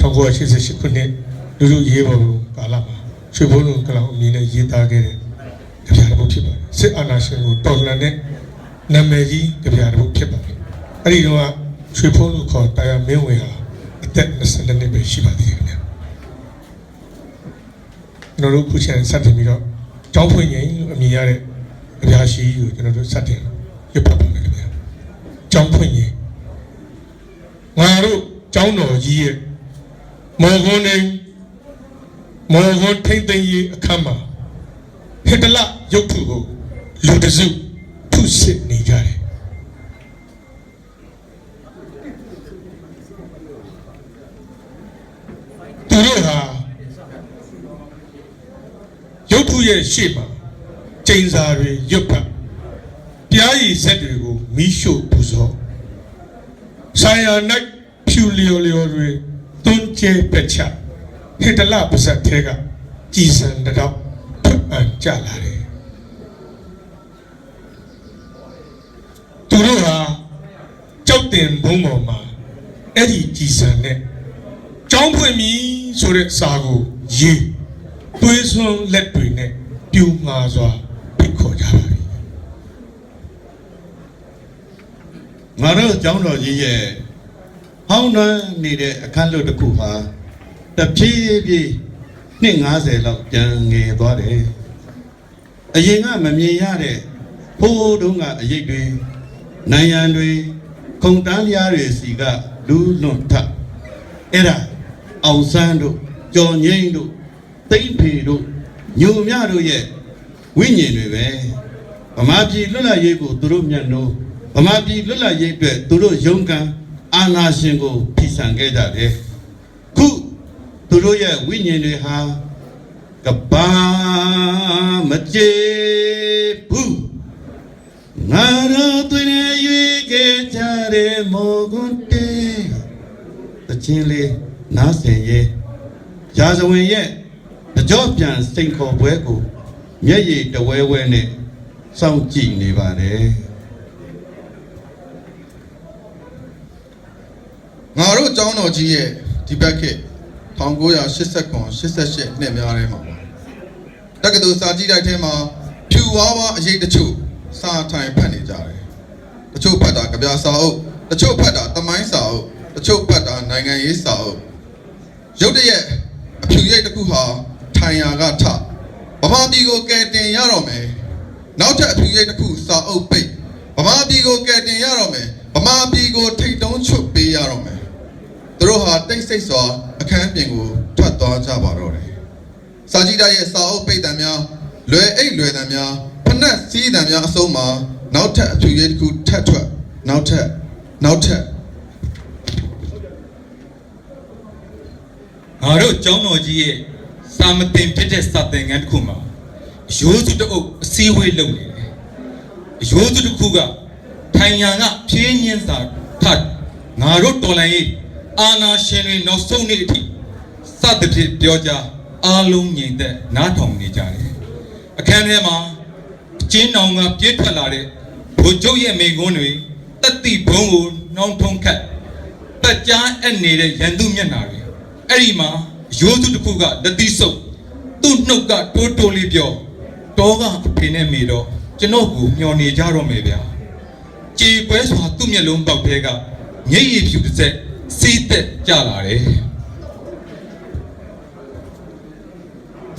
1988ခုနှစ်လူလူရေးပေါ်ကာလမှာရွှေဘုံလုံးကလောင်အမည်နဲ့ရေးသားခဲ့တဲ့ကြပြတစ်ပုဒ်ဖြစ်ပါတယ်စစ်အာဏာရှင်ကိုတော်လှန်တဲ့နာမည်ကြီးကြပြတစ်ပုဒ်ဖြစ်ပါတယ်အဲ့ဒီတော့ရွှေဘုံလုံးခေါ်တရားမင်းဝင်ဟာအသက်22နှစ်ပဲရှိပါသေးတယ်ခင်ဗျာကျွန်တော်တို့ခုချိန်စတင်ပြီးတော့ကျောင်းဖွင့်ရင်အမည်ရတဲ့အများရှိကိုကျွန်တော်တို့စတင်ရပတ်ပါမယ်ခင်ဗျာကျောင်းဖွင့်ရင်ငါတို့ကျောင်းတော်ကြီးရဲ့မော်ဂွန်းထိမ့်သိမ်းရေးအခမ်းမှာဟစ်တလရုပ်ထုကိုလူတစုထုစစ်နေကြတယ်သူတို့ဟာရုပ်ထုရဲ့ရှေ့မှာကျိန်စာတွေရုပ်ဖတ်ပြားရည်ဆက်တွေကိုမီးရှို့ပူဇော်ဆိုင်ယာနိုင်ဖြူလျော်တွေတွန်းကျဲပက်ချဟစ်တလပါဇက်ထဲကကြည်စံတော့ထွက်အံကြလာတယ်သူတို့ဟာကြောက်တင်ဘုံပေါ်မှာအဲ့ဒီကြည်စံနဲ့ကျောင်းဖွင့်ပြီဆိုတဲ့စာကိုရေးသွေးစွန်းလက်တွေနဲ့ပြူမှာစွာဖိတ်ခေါ်ကြပါပြီငါတို့ကျောင်းတော်ကြီးရဲ့ဟောင်းနှမ်းနေတဲ့အခန်းလွတ်တစ်ခုဟာတဖြည်းဖြည်းနှစ်90လောက်ကျန်ငယ်သွားတယ်အရင်ကမမြင်ရတဲ့ဖိုးတုံးကအရေးတွေနိုင်ရန်တွေခုံတန်းလျားတွေစီကလူးလွန်ထအဲ့ဒါအောင်ဆန်းတို့ကျော်ငိမ့်တို့သိမ့်ဖေတို့ညိုမြတို့ရဲ့ဝိညာဉ်တွေပဲဗမာပြည်လွတ်လပ်ရေးကိုသူတို့မျက်နှိုးဗမာပြည်လွတ်လပ်ရေးအတွက်သူတို့ရုန်းကန်အာဏာရှင်ကိုဖီဆန်ခဲ့ကြတယ်ခုသူတို့ရဲ့ဝိညာဉ်တွေဟာကဘာမကြေဘူးငါတို့တွင်ရွေးခဲ့ကြတဲ့မောကွန်းတေတချင်းလေးနားဆင်ရဲ့ရာဇဝင်ရဲ့ကြော့ပြန်စိန်ခေါ်ပွဲကိုမျက်ရည်တဝဲဝဲနဲ့စောင့်ကြည့်နေပါတယ်ငါတို့ကျောင်းတော်ကြီးရဲ့ဒီဘက်ခေတ်1989-88နှစ်များထဲမှာတက္ကသိုလ်စာကြည့်တိုက်ထဲမှာဖြူဝါးဝါအရေးတချို့စာထိုင်ဖတ်နေကြတယ်တချို့ဖတ်တာကြပြစာအုပ်တချို့ဖတ်တာသမိုင်းစာအုပ်တချို့ဖတ်တာနိုင်ငံရေးစာအုပ်ရုတ်တရက်အဖြူရိပ်တစ်ခုဟာထိုင်ရာကထဗမာပြည်ကိုကယ်တင်ရတော့မယ်နောက်ထပ်အဖြူရိပ်တစ်ခုစာအုပ်ပိတ်ဗမာပြည်ကိုကယ်တင်ရတော့မယ်ဗမာပြည်ကိုထိတ်တုံးချွတ်ပေးရတော့မယ်သူတို့ဟာတိတ်ဆိတ်စွာအခန်းပြင်ကိုထွက်သွားကြပါတော့တယ်စာကြည့်တိုက်ရဲ့စာအုပ်ပိတ်တံများလွယ်အိတ်လွယ်တံများဖနက်စီးတံများအစုံမှာနောက်ထပ်အဖြူရိပ်တစ်ခုထပ်ထွက်နောက်ထပ်ငါတို့ကျောင်းတော်ကြီးရဲ့စာမတင်ဖြစ်တဲ့စာသင်ခန်းတစ်ခုမှာအယိုးစုတအုပ်အစည်းအဝေးလုပ်နေတယ်အယိုးစုတစ်ခုကထိုင်ရန်ကဖြင်းညင်းစာထပ်ငါတို့တော်လှန်ရေးအာဏာရှင်တွေနောက်ဆုံးနေ့အထိစသဖြင့်ပြောကြားအားလုံးငြိမ်သက်နားထောင်နေကြတယ်အခန်းထဲမှာကျင်းအောင်ကပြည့်ထွက်လာတဲ့ဗိုလ်ချုပ်ရဲ့မိန့်ခွန်းတွေတက်တိဘုံကိုနှောင်းထုံးခတ်တက်ကြားအပ်နေတဲ့ရန်သူမျက်နှာတွေအဲ့ဒီမှာရိုးစုတစ်ခုကလက်သီးဆုပ်သူ့နှုတ်ကတိုးတိုးလေးပြောတောကအဖေနဲ့မေတော့ကျွန်တော်ကိုမျောနေကြတော့မယ်ဗျာကြေပွဲစွာသူ့မျက်လုံးပေါက်သေးကညိတ်ရည်ဖြူတစ်စက်စီးသက်ကြလာတယ်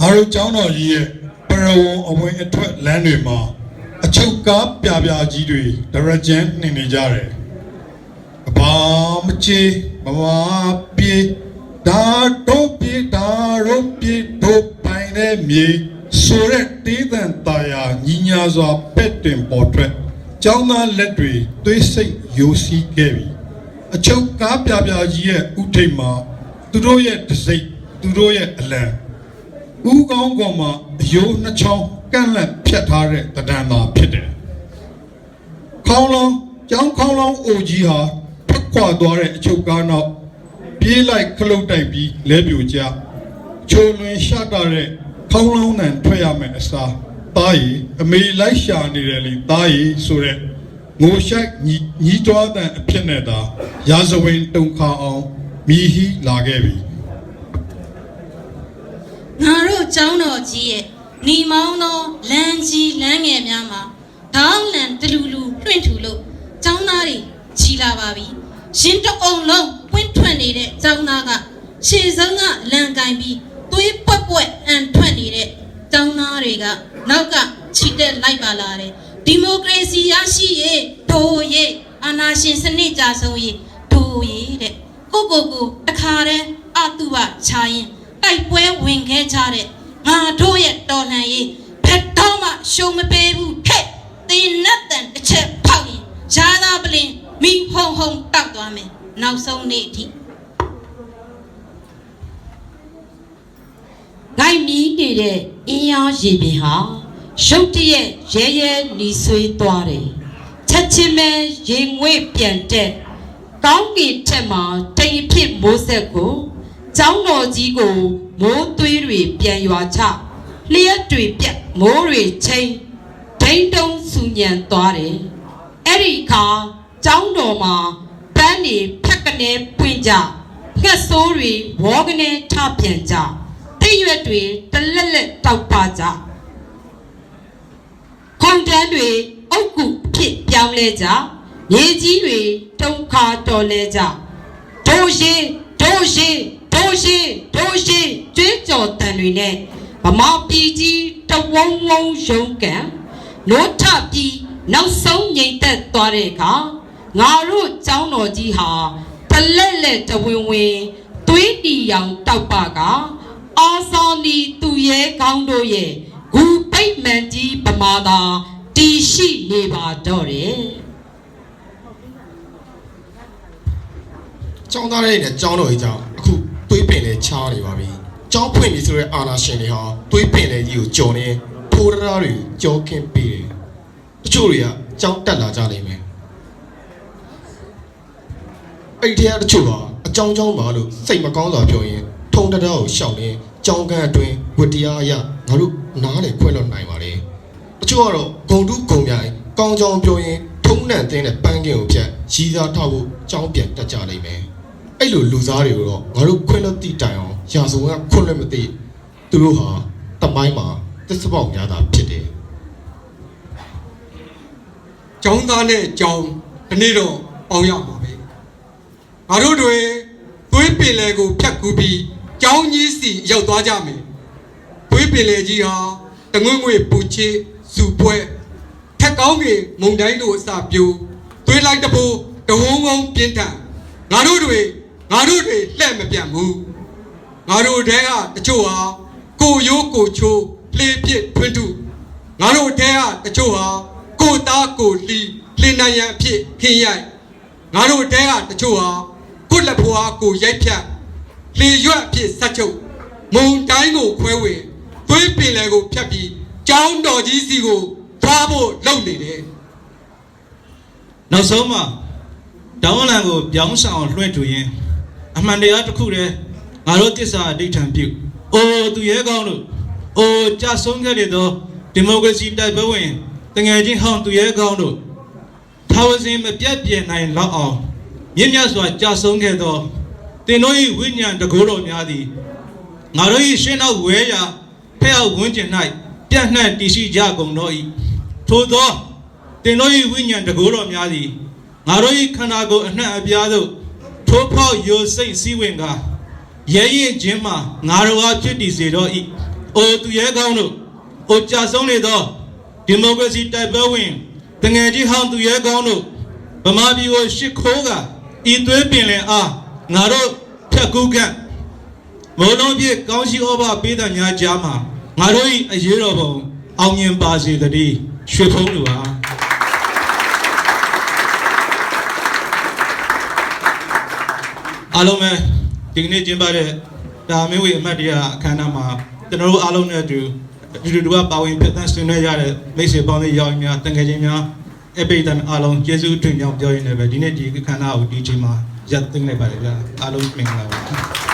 ငါတို့ကျောင်းတော်ကြီးရဲ့ပရဝုံအဝင်အထွက်လမ်းတွေမှာအချုပ်ကားပြပြကြီးတွေဒရကြန်နှင်နေကြတယ်ဘာမချေမဝပြေဒါတို့ပြေတို့ပိုင်တဲ့မြေဆိုရက်တေးသံတာယာညီညာစွာပက်တင်ပေါ်ထွက်ကျောင်းသားလက်တွေသွေးစိတ်ယိုစီးခဲ့ပြီအချုပ်ကားပြပြကြီးရဲ့ဥထိပ်မှာသူတို့ရဲ့တစိမ့်သူတို့ရဲ့အလံဥကောင်းကောင်မှာအယိုးနှချောင်းကန့်လန့်ဖြတ်ထားတဲ့တဒံသာဖြစ်တယ်ခေါင်းလောင်းကျောင်းခေါင်းလောင်းအိုကြီးဟာဖက်ခွာသွားတဲ့အချုပ်ကားနောက်ပြေးလိုက်ခလုတ်တိုက်ပြီးလဲပြိုကျချိုလွင်ရှတာတဲ့ခေါင်းလောင်းတန်ထွက်ရမယ်အစားသားရီအမေလိုက်ရှာနေတယ်လေသားရီဆိုတဲ့ငိုရှိုက်ညီးတွားတဲ့အဖြစ်နဲ့သာရာဇဝင်တုံခါအောင်မြည်ဟီလာခဲ့ပြီ ကျောင်းတော်ကြီးရဲ့ညီမောင်းသောလမ်းကြီးလမ်းငယ်များမှာဒေါင်းလန်တလူလူလွှင့်ထူလို့ကျောင်းသားတွေချီလာပါပြီရှင်တအုံလုံးပွင့်ထွက်နေတဲ့ကျောင်းသားကခြေစုံကလန်ကင်ပြီးသွေးပွက်ပွက်အန်ထွက်နေတဲ့ကျောင်းသားတွေကနောက်ကချီတက်လိုက်ပါလာတယ်ဒီမိုကရေစီရရှိရေးဒို့ရေးအာဏာရှင်စနစ်ကြဆုံးရေးဒို့ရေးတဲ့ကိုတခါတည်းအတုပချရင်တိုက်ပွဲဝင်ခဲ့ကြတဲ့ငါတို့ရဲ့တော်လှန်ရေးဘယ်တော့မှရှုံးမပေးဘူးဟဲ့တင်းနတ်တန်တစ်ချက်ဖောက်ရင်ရာသာပလင်မိဟုံတောက်သွားမယ်နောက်ဆုံးနေ့အထိဂိုင်းမီးနေတဲ့အင်းရောရေပြင်ဟာရုတ်တရက်ရဲနီဆွေးသွားတယ်ချက်ချင်းပဲရေငွေ့ပြန်တဲ့ကောင်းကင်ထက်မှာတိမ်ဖြစ်မိုးဆက်ကိုကျောင်းတော်ကြီးကိုမိုးသွေးတွေပြန်ရွာချလျှက်တွေပြက်မိုးတွေချင်းဒိန်းတုံးဆူညံသွားတယ်အဲ့ဒီခါကျောင်းတော်မှာပန်းတွေဖက်ကနေပွင့်ကြငှက်ဆိုးတွေဝေါကနေထပြန်ကြတိရွက်တွေတလက်တောက်ပါကြခုံတန်းတွေအုတ်ကုဖြစ်ပြောင်းလဲကြရေကြီးတွေတုံခါတော်လဲကြဒိုးရှိကျွေးကြော်တန်တွေနဲ့ဗမာပြည်ကြီးတဝုံဝုံရုံးကန်နိုးထပြီးနောက်ဆုံးငြိမ်သက်သွားတဲ့အခါငါတို့ကျောင်းတော်ကြီးဟာတလက်တဝင်းသွေးတီရောင်တောက်ပါကအာစောနီသူရဲကောင်းတို့ရဲ့ဂူပိတ်မှန်ကြီးဗမာသာတီရှိနေပါတော့တယ်ကျောင်းသားတွေနဲ့ကျောင်းတော်ကြီးကြောင့်အခုသွေးပင်လဲချားနေပါပြီကျောင်းဖွင့်ပြီဆိုတဲ့အာနာရှင်တွေဟာသွေးပင်လဲကြီးကိုကြော်နေဖိုးရားတွေကြောကင်းပေးတယ်တချို့တွေကကျောင်းတက်လာကြနိုင်မယ်အဲ့ဒီတချို့ကအကြောင်းပါလို့စိတ်မကောင်းစွာပြောရင်ထုံတတော်ကိုရှောက်နေကျောင်းကန်းအတွင်းဝတ္တရားအရငါတို့နားလေခွဲလွတ်နိုင်ပါလေတချို့ကတော့ဂုံတုဂုံပြိုင်ကောင်းကြောင်ပြောရင်ထုံးနှံတဲ့ပန်းကင်ကိုဖြတ်ရီးစားထောက်ဖို့ကျောင်းပြန်တက်ကြနိုင်မယ်အဲ့လိုလူစားတွေကိုတော့ငါတို့ခွင့်လွတ်တိတိုင်အောင်ရာဇဝင်ကခွင့်လွတ်မသိသူတို့ဟာတမိုင်းမှာသစ္စာပေါက်များတာဖြစ်တယ်ကျောင်းသားနဲ့ကျောင်းဒီနေ့တော့အောင်ရမှာပဲငါတို့တွေသွေးပင်လယ်ကိုဖြတ်ကူးပြီးကျောင်းကြီးစီရောက်သွားကြမယ်သွေးပင်လယ်ကြီးဟာတငွေ့ငွေ့ပူချေစုပွဲထက်ကောင်းကြီးမုံတိုင်းလိုအစာပြိုးသွေးလိုက်တပိုးတဝုံဝုံပြင်းထန်ငါတို့တွေလှဲ့မပြတ်ဘူးငါတို့တဲကတချို့ဟာကိုရိုးကိုချိုးလှေပြစ်ထွန်းထုငါတို့တဲကတချို့ဟာကိုသားကိုလှီနိုင်ရန်အဖြစ်ခင်းရိုက်ငါတို့တဲကတချို့ဟာကိုလက်ဖွားကိုရိုက်ဖြတ်လေရွက်အဖြစ်ဆက်ချုပ်မုံတိုင်းကိုခွဲဝေသွေးပင်လယ်ကိုဖြတ်ပြီးကျောင်းတော်ကြီးစီကိုသွားဖို့လုပ်နေတယ်နောက်ဆုံးမှာဒေါင်းလန်ကိုပြောင်းဆောင်လွှင့်ထူရင်းအမှန်တရားတစ်ခုတည်းငါတို့တစ္ဆာအဋ္ဌံပြုအိုသူရဲကောင်းတို့အိုကြဆုံးခဲ့တဲ့ဒီမိုကရေစီတိုက်ပွဲဝင်တငယ်ချင်းဟောင်းသူရဲကောင်းတို့ထာဝစဉ်မပြတ်ပြဲနိုင်လောက်အောင်မြင့်မြတ်စွာကြဆုံးခဲ့သောတင်တို့၏ဝိညာဉ်တကိုးတော်များသည်ငါတို့၏ရှင်းနောက်ဝဲရာဖဲ့အောင်ဝန်းကျင်၌ပြန့်နှံ့တည်ရှိကြကုန်သော၏ထို့သောတင်တို့၏ဝိညာဉ်တကိုးတော်များသည်ငါတို့၏ခန္ဓာကိုယ်အနှံ့အပြားသို့ထိုးဖောက်ယိုစိတ်စည်းဝင်ကာရဲရင်ချင်းမှာငါတို့အားဖြစ်တည်စေတော့၏အိုသူရဲကောင်းတို့အိုကြဆုံးနေသောဒီမိုကရေစီတိုက်ပွဲဝင်တငယ်ကြီးဟောင်းသူရဲကောင်းတို့ဗမာပြည်ကိုရှစ်ခိုးကဤသွေးပင်လယ်အားငါတို့ဖြတ်ကူးကမိုးလုံးပြည့်ကောင်းရှိဩဘာပေးတဲ့ညာကြားမှာငါတို့၏အရေးတော်ပုံအောင်မြင်ပါစေတည်းရွှေဖုံးလူပါအားလုံးပဲဒီနေ့ကျင်းပတဲ့ဒါမျိုးဝေအမတ်တရားအခမ်းအနားမှာကျွန်တော်တို့အားလုံးနဲ့အတူကပါဝင်ပြသဆွေးနွေးရတဲ့မိတ်ဆွေပေါင်းလေးရောက်များတန်ငယ်ချင်းများအပိဋကအားလုံးကျေးဇူးတင်ကြောင်းပြောရင်းနဲ့ပဲဒီနေ့ဒီအခမ်းအနားကိုဒီချိန်မှာရပ်သိမ်းလိုက်ပါတယ်ဗျာအားလုံးမင်္ဂလာပါ